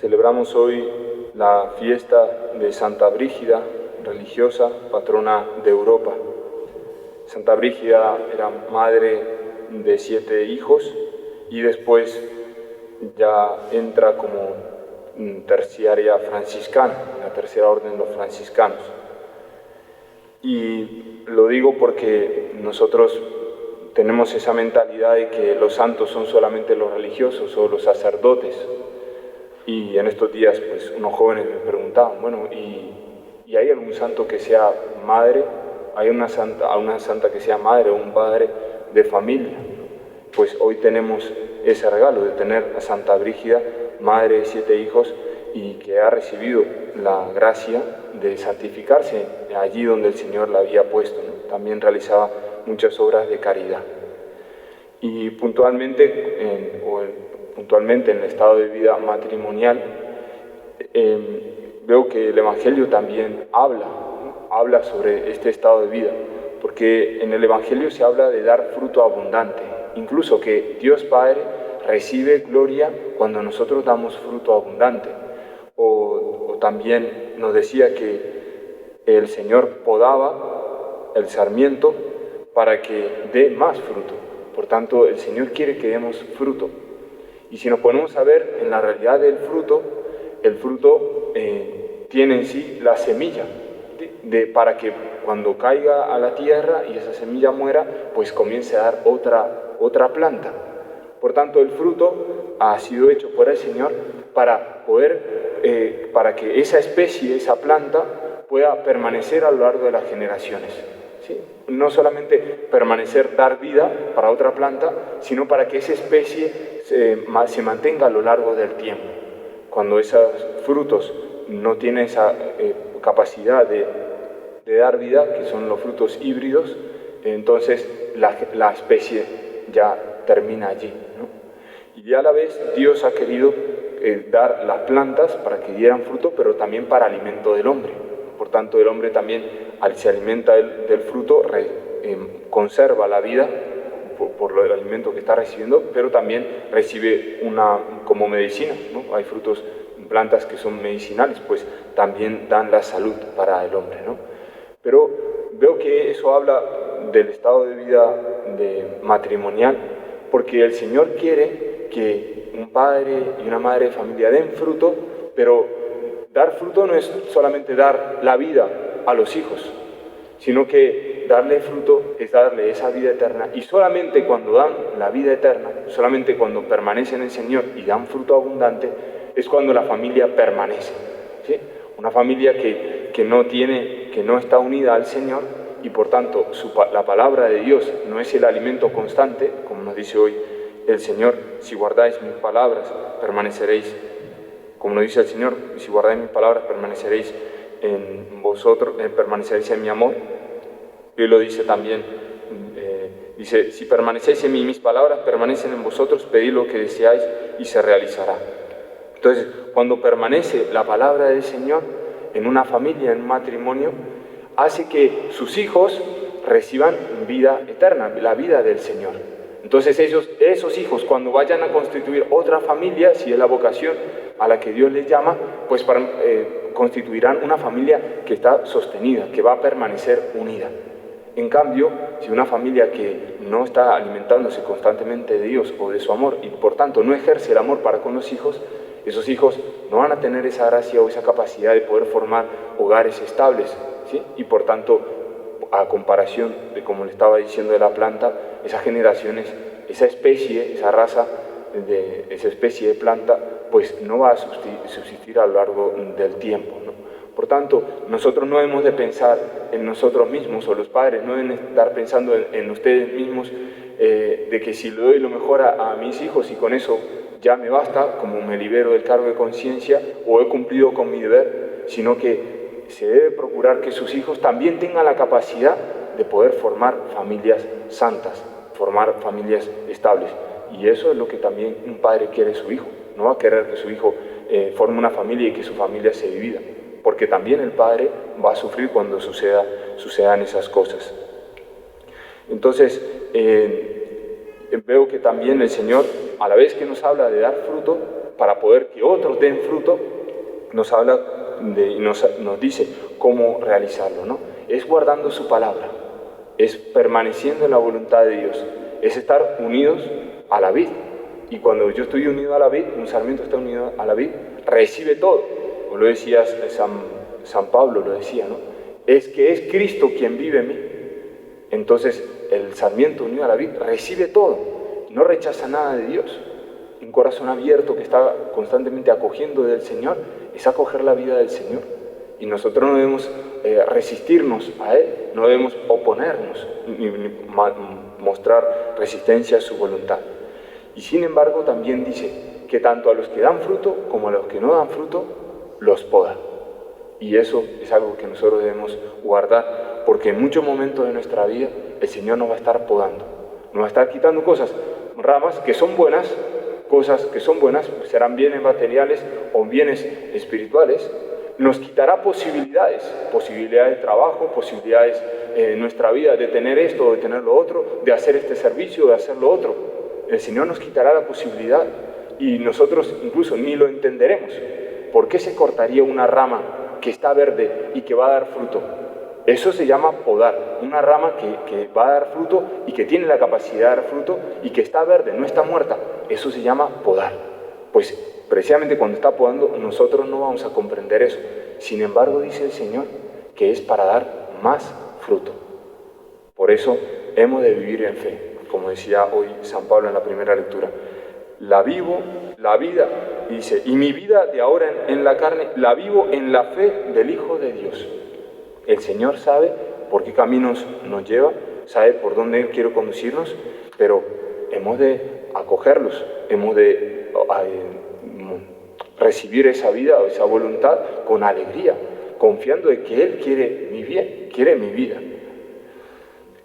Celebramos hoy la fiesta de Santa Brígida, religiosa, patrona de Europa. Santa Brígida era madre de 7 hijos y después ya entra como terciaria franciscana, en la tercera orden de los franciscanos. Y lo digo porque nosotros tenemos esa mentalidad de que los santos son solamente los religiosos o los sacerdotes. Y en estos días, pues, unos jóvenes me preguntaban, bueno, ¿y hay algún santo que sea madre? ¿Hay una santa que sea madre o un padre de familia? Pues hoy tenemos ese regalo de tener a Santa Brígida, madre de 7 hijos, y que ha recibido la gracia de santificarse allí donde el Señor la había puesto, ¿no? También realizaba muchas obras de caridad. Y puntualmente en el estado de vida matrimonial, veo que el Evangelio también habla sobre este estado de vida, porque en el Evangelio se habla de dar fruto abundante, incluso que Dios Padre recibe gloria cuando nosotros damos fruto abundante. O también nos decía que el Señor podaba el sarmiento para que dé más fruto. Por tanto, el Señor quiere que demos fruto. Y si nos ponemos a ver en la realidad del fruto, el fruto tiene en sí la semilla, para que cuando caiga a la tierra y esa semilla muera, pues comience a dar otra planta. Por tanto, el fruto ha sido hecho por el Señor para que esa especie, esa planta, pueda permanecer a lo largo de las generaciones. ¿Sí? No solamente permanecer, dar vida para otra planta, sino para que esa especie se mantenga a lo largo del tiempo. Cuando esos frutos no tienen esa capacidad de dar vida, que son los frutos híbridos, entonces la especie ya termina allí, ¿no? Y a la vez Dios ha querido dar las plantas para que dieran fruto, pero también para alimento del hombre. Por tanto, el hombre también, al se alimenta del fruto, conserva la vida por el alimento que está recibiendo, pero también recibe como medicina, ¿no? Hay frutos, plantas que son medicinales, pues también dan la salud para el hombre, ¿no? Pero veo que eso habla del estado de vida matrimonial, porque el Señor quiere que un padre y una madre de familia den fruto, pero dar fruto no es solamente dar la vida a los hijos, sino que darle fruto es darle esa vida eterna. Y solamente cuando dan la vida eterna, solamente cuando permanecen en el Señor y dan fruto abundante, es cuando la familia permanece, ¿sí? Una familia que no está unida al Señor y por tanto la palabra de Dios no es el alimento constante, como nos dice hoy el Señor: si guardáis mis palabras, permaneceréis. Como nos dice el Señor: si guardáis mis palabras, permaneceréis en vosotros, permaneceréis en mi amor. Y lo dice también, dice: si permanecéis en mí, mis palabras permanecen en vosotros, pedid lo que deseáis y se realizará. Entonces, cuando permanece la palabra del Señor en una familia, en un matrimonio, hace que sus hijos reciban vida eterna, la vida del Señor. Entonces esos hijos, cuando vayan a constituir otra familia, si es la vocación a la que Dios les llama, pues constituirán una familia que está sostenida, que va a permanecer unida. En cambio, si una familia que no está alimentándose constantemente de Dios o de su amor y por tanto no ejerce el amor para con los hijos, esos hijos no van a tener esa gracia o esa capacidad de poder formar hogares estables, ¿sí? Y por tanto, a comparación de, como le estaba diciendo, de la planta, esas generaciones, esa especie, esa raza, esa especie de planta, pues no va a subsistir a lo largo del tiempo, ¿no? Por tanto, nosotros no hemos de pensar en nosotros mismos, o los padres no deben estar pensando en ustedes mismos, de que si le doy lo mejor a mis hijos y con eso ya me basta, como me libero del cargo de conciencia o he cumplido con mi deber, sino que se debe procurar que sus hijos también tengan la capacidad de poder formar familias santas, formar familias estables. Y eso es lo que también un padre quiere de su hijo. No va a querer que su hijo forme una familia y que su familia se divida, porque también el padre va a sufrir cuando sucedan esas cosas. Entonces, veo que también el Señor, a la vez que nos habla de dar fruto, para poder que otros den fruto, nos habla y nos dice cómo realizarlo, ¿no? Es guardando su palabra, es permaneciendo en la voluntad de Dios, es estar unidos a la vid. Y cuando yo estoy unido a la vid, un sarmiento está unido a la vid, recibe todo. Como lo decía San Pablo, lo decía, ¿no? Es que es Cristo quien vive en mí. Entonces el sarmiento unido a la vid recibe todo, no rechaza nada de Dios. Un corazón abierto que está constantemente acogiendo del Señor es acoger la vida del Señor. Y nosotros no debemos resistirnos a Él, no debemos oponernos ni mostrar resistencia a su voluntad. Y sin embargo también dice que tanto a los que dan fruto como a los que no dan fruto, los poda. Y eso es algo que nosotros debemos guardar, porque en muchos momentos de nuestra vida el Señor nos va a estar podando, nos va a estar quitando cosas, ramas que son buenas, cosas que son buenas, serán bienes materiales o bienes espirituales, nos quitará posibilidades de trabajo, posibilidades en nuestra vida de tener esto o de tener lo otro, de hacer este servicio, de hacer lo otro. El Señor nos quitará la posibilidad y nosotros incluso ni lo entenderemos. ¿Por qué se cortaría una rama que está verde y que va a dar fruto? Eso se llama podar, una rama que va a dar fruto y que tiene la capacidad de dar fruto y que está verde, no está muerta. Eso se llama podar. Pues precisamente cuando está podando nosotros no vamos a comprender eso. Sin embargo, dice el Señor que es para dar más fruto. Por eso hemos de vivir en fe, como decía hoy San Pablo en la primera lectura. La vida, y dice, y mi vida de ahora en la carne, la vivo en la fe del Hijo de Dios. El Señor sabe por qué caminos nos lleva, sabe por dónde Él quiere conducirnos, pero hemos de acogerlos, hemos de recibir esa vida o esa voluntad con alegría, confiando en que Él quiere mi bien, quiere mi vida.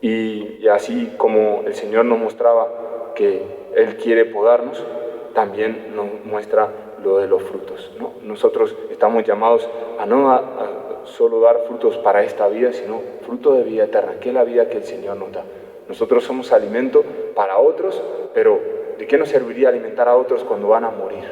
Y así como el Señor nos mostraba que Él quiere podarnos, también nos muestra lo de los frutos, ¿no? Nosotros estamos llamados a no solo dar frutos para esta vida, sino fruto de vida eterna, que es la vida que el Señor nos da. Nosotros somos alimento para otros, pero ¿de qué nos serviría alimentar a otros cuando van a morir?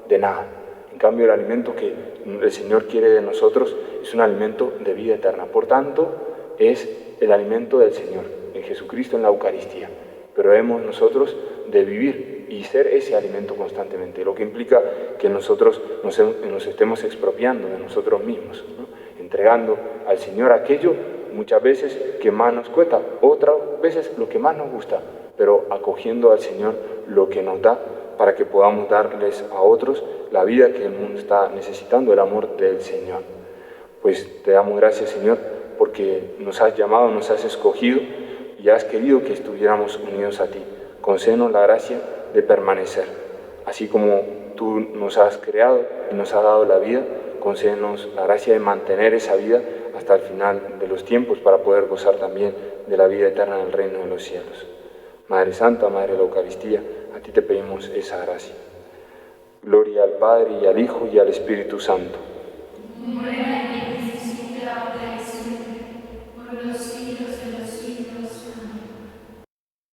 De nada. En cambio, el alimento que el Señor quiere de nosotros es un alimento de vida eterna. Por tanto, es el alimento del Señor, en Jesucristo, en la Eucaristía. Pero hemos nosotros de vivir y ser ese alimento constantemente, lo que implica que nosotros nos estemos expropiando de nosotros mismos, ¿no? Entregando al Señor aquello muchas veces que más nos cuesta, otras veces lo que más nos gusta, pero acogiendo al Señor lo que nos da para que podamos darles a otros la vida que el mundo está necesitando, el amor del Señor. Pues te damos gracias, Señor, porque nos has llamado, nos has escogido y has querido que estuviéramos unidos a ti. Concédenos la gracia de permanecer. Así como tú nos has creado y nos has dado la vida, concédenos la gracia de mantener esa vida hasta el final de los tiempos para poder gozar también de la vida eterna en el reino de los cielos. Madre Santa, Madre de la Eucaristía, a ti te pedimos esa gracia. Gloria al Padre y al Hijo y al Espíritu Santo.